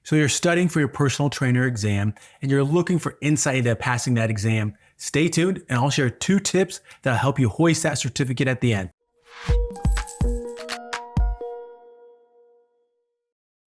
So you're studying for your personal trainer exam and you're looking for insight into passing that exam. Stay tuned and I'll share 2 tips that'll help you hoist that certificate at the end.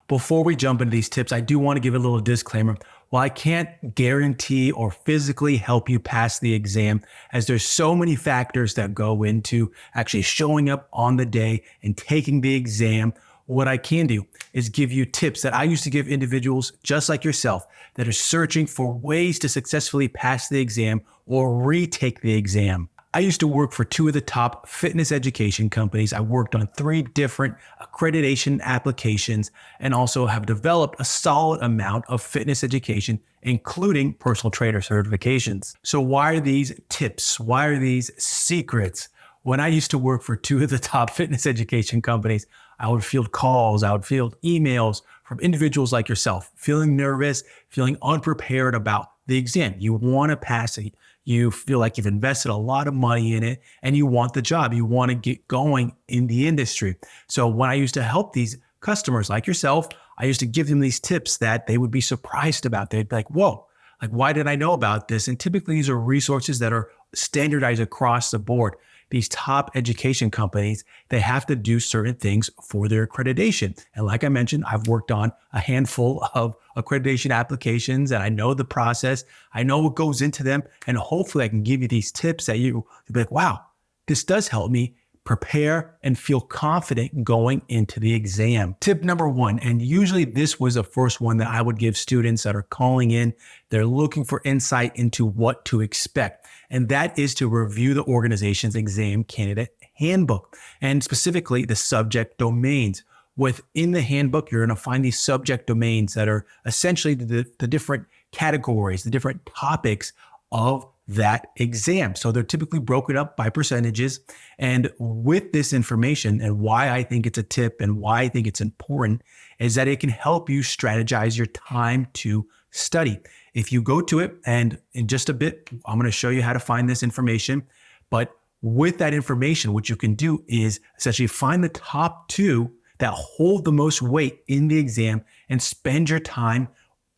Before we jump into these tips, I do want to give a little disclaimer. While I can't guarantee or physically help you pass the exam, as there's so many factors that go into actually showing up on the day and taking the exam, what I can do is give you tips that I used to give individuals just like yourself that are searching for ways to successfully pass the exam or retake the exam. I used to work for 2 of the top fitness education companies. I worked on 3 different accreditation applications and also have developed a solid amount of fitness education, including personal trainer certifications. So why are these tips? Why are these secrets? When I used to work for 2 of the top fitness education companies, I would field calls, I would field emails from individuals like yourself, feeling nervous, feeling unprepared about the exam. You want to pass it. You feel like you've invested a lot of money in it and you want the job. You want to get going in the industry. So when I used to help these customers like yourself, I used to give them these tips that they would be surprised about. They'd be like, whoa, like, why did I know about this? And typically these are resources that are standardized across the board. These top education companies, they have to do certain things for their accreditation. And like I mentioned, I've worked on a handful of accreditation applications and I know the process. I know what goes into them. And hopefully I can give you these tips that you'll be like, wow, this does help me prepare and feel confident going into the exam. Tip number 1, and usually this was the first one that I would give students that are calling in. They're looking for insight into what to expect. And that is to review the organization's Exam Candidate Handbook and specifically the subject domains. Within the handbook, you're going to find these subject domains that are essentially the different categories, the different topics of that exam. So they're typically broken up by percentages. And with this information, and why I think it's a tip and why I think it's important, is that it can help you strategize your time to study. If you go to it, and in just a bit, I'm going to show you how to find this information. But with that information, what you can do is essentially find the top 2 that hold the most weight in the exam and spend your time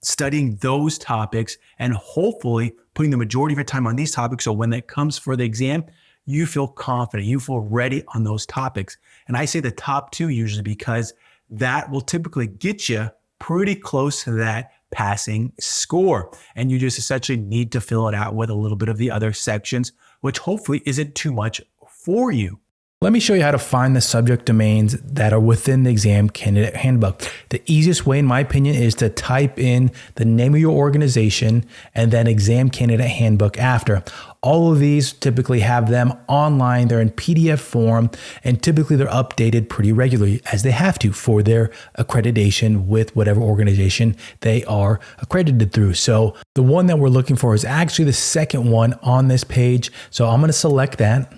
studying those topics and hopefully putting the majority of your time on these topics. So when it comes for the exam, you feel confident, you feel ready on those topics. And I say the top 2 usually because that will typically get you pretty close to that passing score. And you just essentially need to fill it out with a little bit of the other sections, which hopefully isn't too much for you. Let me show you how to find the subject domains that are within the Exam Candidate Handbook. The easiest way, in my opinion, is to type in the name of your organization and then Exam Candidate Handbook after. All of these typically have them online. They're in PDF form, and typically they're updated pretty regularly as they have to for their accreditation with whatever organization they are accredited through. So the one that we're looking for is actually the second one on this page. So I'm going to select that.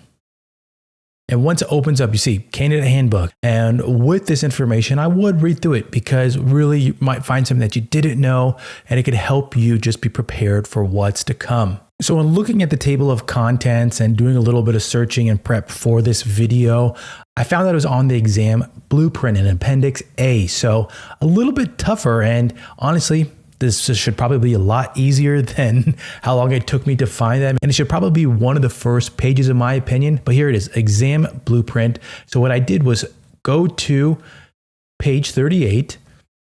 And once it opens up, you see Candidate Handbook. And with this information, I would read through it because really you might find something that you didn't know and it could help you just be prepared for what's to come. So when looking at the table of contents and doing a little bit of searching and prep for this video, I found that it was on the exam blueprint in Appendix A. So a little bit tougher, and honestly, this should probably be a lot easier than how long it took me to find them. And it should probably be one of the first pages in my opinion, but here it is, exam blueprint. So what I did was go to page 38,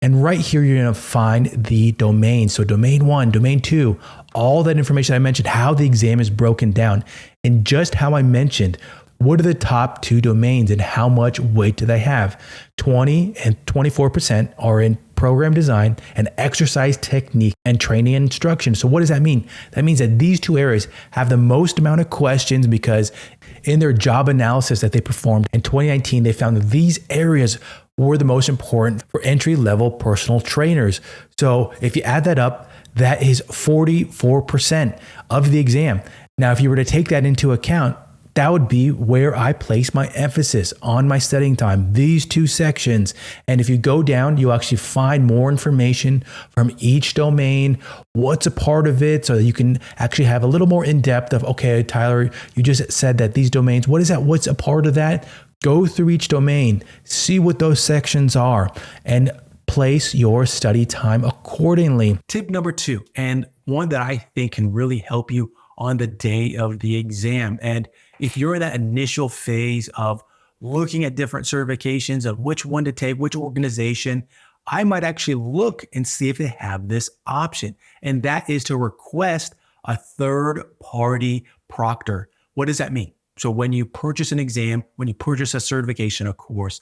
and right here, you're going to find the domain. So domain 1, domain 2, all that information I mentioned, how the exam is broken down, and just how I mentioned, what are the top 2 domains and how much weight do they have? 20 and 24% are in program design and exercise technique and training and instruction. So what does that mean? That means that these 2 areas have the most amount of questions because in their job analysis that they performed in 2019, they found that these areas were the most important for entry-level personal trainers. So if you add that up, that is 44% of the exam. Now, if you were to take that into account, that would be where I place my emphasis on my studying time, these 2 sections. And if you go down, you actually find more information from each domain, what's a part of it, so that you can actually have a little more in depth of, okay, Tyler, you just said that these domains, what is that? What's a part of that? Go through each domain, see what those sections are. And place your study time accordingly. Tip number 2, and one that I think can really help you on the day of the exam. And if you're in that initial phase of looking at different certifications of which one to take, which organization, I might actually look and see if they have this option. And that is to request a third-party proctor. What does that mean? So when you purchase an exam, when you purchase a certification, of course,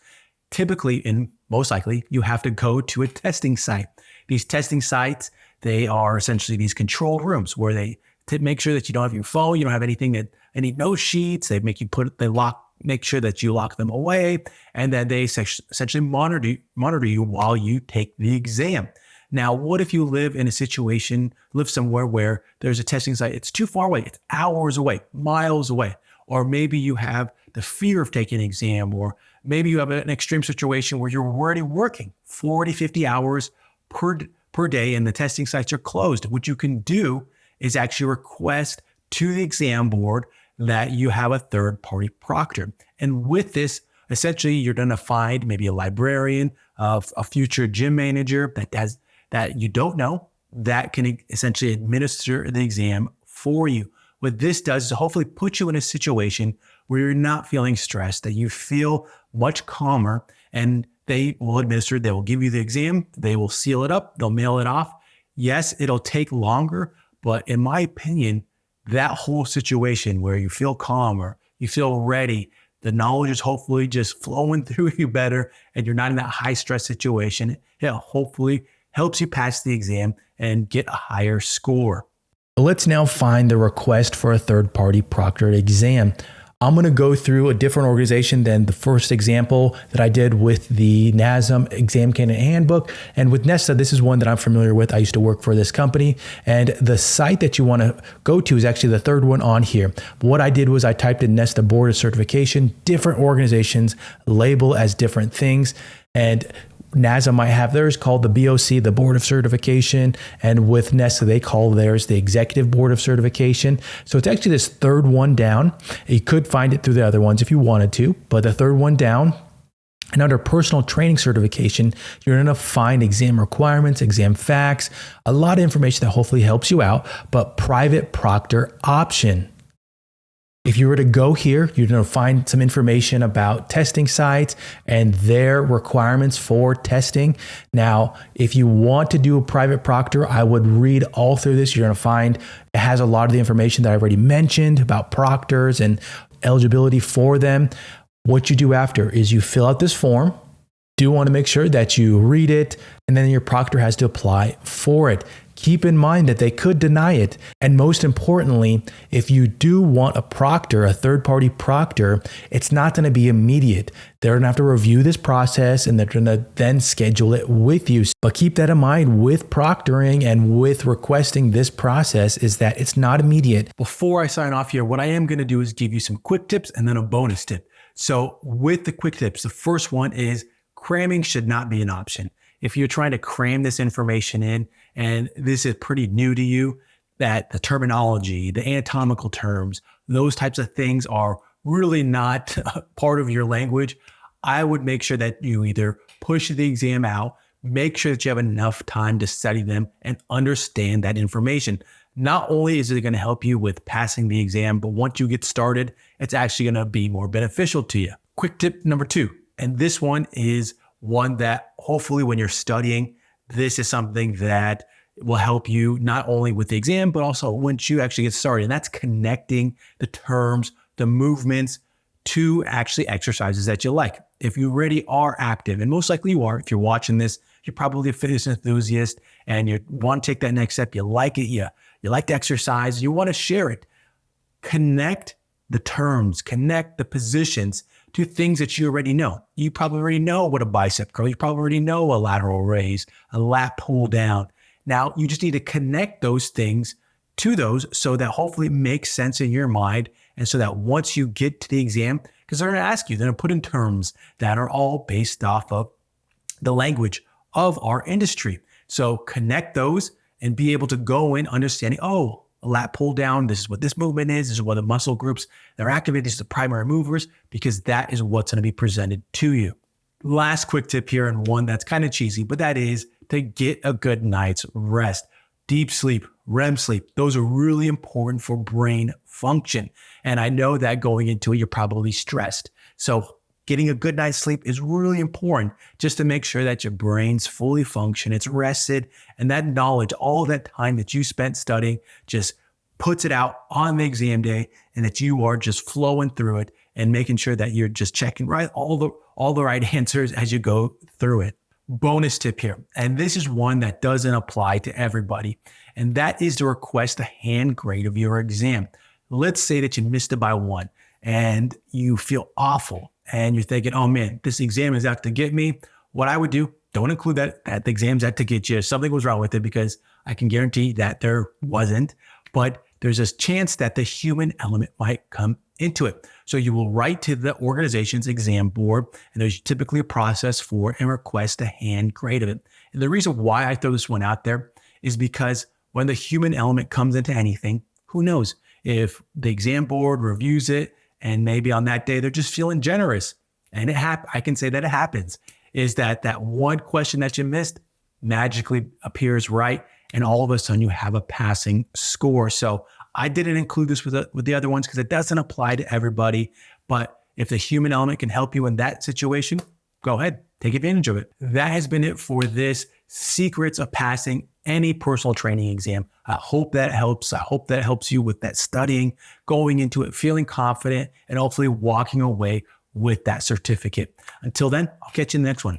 typically and most likely, you have to go to a testing site. These testing sites, they are essentially these controlled rooms where they make sure that you don't have your phone, you don't have any note sheets. They make sure that you lock them away, and then they essentially monitor you while you take the exam. Now, what if you live somewhere where there's a testing site? It's too far away. It's hours away, miles away. Or maybe you have the fear of taking an exam, or maybe you have an extreme situation where you're already working 40, 50 hours per day and the testing sites are closed. What you can do is actually request to the exam board that you have a third-party proctor. And with this, essentially, you're going to find maybe a librarian, a future gym manager that you don't know that can essentially administer the exam for you. What this does is hopefully put you in a situation where you're not feeling stressed, that you feel much calmer, and they will give you the exam, they will seal it up, they'll mail it off. Yes, it'll take longer, but in my opinion, that whole situation where you feel calmer, you feel ready, the knowledge is hopefully just flowing through you better, and you're not in that high stress situation, it hopefully helps you pass the exam and get a higher score. Let's now find the request for a third-party proctored exam. I'm going to go through a different organization than the first example that I did with the NASM Exam Candidate Handbook. And with Nesta, this is one that I'm familiar with. I used to work for this company. And the site that you want to go to is actually the third one on here. What I did was I typed in Nesta Board of Certification, different organizations label as different things. And NASM might have theirs called the BOC, the Board of Certification, and with Nesta, they call theirs the Executive Board of Certification. So it's actually this third one down. You could find it through the other ones if you wanted to, but the third one down. And under personal training certification, you're going to find exam requirements, exam facts, a lot of information that hopefully helps you out, but private proctor option. If you were to go here, you're going to find some information about testing sites and their requirements for testing. Now, if you want to do a private proctor, I would read all through this. You're going to find it has a lot of the information that I already mentioned about proctors and eligibility for them. What you do after is you fill out this form. Do want to make sure that you read it, and then your proctor has to apply for it. Keep in mind that they could deny it. And most importantly, if you do want a proctor, a third-party proctor, it's not going to be immediate. They're going to have to review this process and they're going to then schedule it with you. But keep that in mind with proctoring and with requesting this process is that it's not immediate. Before I sign off here, what I am going to do is give you some quick tips and then a bonus tip. So with the quick tips, the first one is cramming should not be an option. If you're trying to cram this information in, and this is pretty new to you, that the terminology, the anatomical terms, those types of things are really not part of your language, I would make sure that you either push the exam out, make sure that you have enough time to study them and understand that information. Not only is it going to help you with passing the exam, but once you get started, it's actually going to be more beneficial to you. Quick tip number 2, and this one is one that hopefully when you're studying, this is something that will help you not only with the exam, but also once you actually get started. And that's connecting the terms, the movements to actually exercises that you like. If you already are active, and most likely you are, if you're watching this, you're probably a fitness enthusiast and you want to take that next step. You like it. You like to exercise. You want to share it. Connect the terms, connect the positions to things that you already know. You probably already know what a bicep curl, you probably already know a lateral raise, a lat pull down. Now you just need to connect those things to those so that hopefully it makes sense in your mind. And so that once you get to the exam, because they're going to ask you, they're going to put in terms that are all based off of the language of our industry. So connect those and be able to go in understanding, oh, a lat pull down, this is what this movement is, this is what the muscle groups they're activating, this is the primary movers, because that is what's going to be presented to you. Last quick tip here, and one that's kind of cheesy, but that is to get a good night's rest. Deep sleep, REM sleep, those are really important for brain function. And I know that going into it, you're probably stressed. So getting a good night's sleep is really important just to make sure that your brain's fully function, it's rested, and that knowledge, all that time that you spent studying, just puts it out on the exam day, and that you are just flowing through it and making sure that you're just checking right all the right answers as you go through it. Bonus tip here, and this is one that doesn't apply to everybody, and that is to request a hand grade of your exam. Let's say that you missed it by 1 and you feel awful and you're thinking, oh man, this exam is out to get me. What I would do, don't include that the exam's out to get you. Something was wrong with it, because I can guarantee that there wasn't, but there's a chance that the human element might come into it. So you will write to the organization's exam board, and there's typically a process for it, and request a hand grade of it. And the reason why I throw this one out there is because when the human element comes into anything, who knows if the exam board reviews it and maybe on that day they're just feeling generous, and I can say that it happens, is that one question that you missed magically appears right, and all of a sudden you have a passing score. So I didn't include this with the other ones because it doesn't apply to everybody. But if the human element can help you in that situation, go ahead, take advantage of it. That has been it for this secrets of passing any personal training exam. I hope that helps. I hope that helps you with that studying, going into it, feeling confident, and hopefully walking away with that certificate. Until then, I'll catch you in the next one.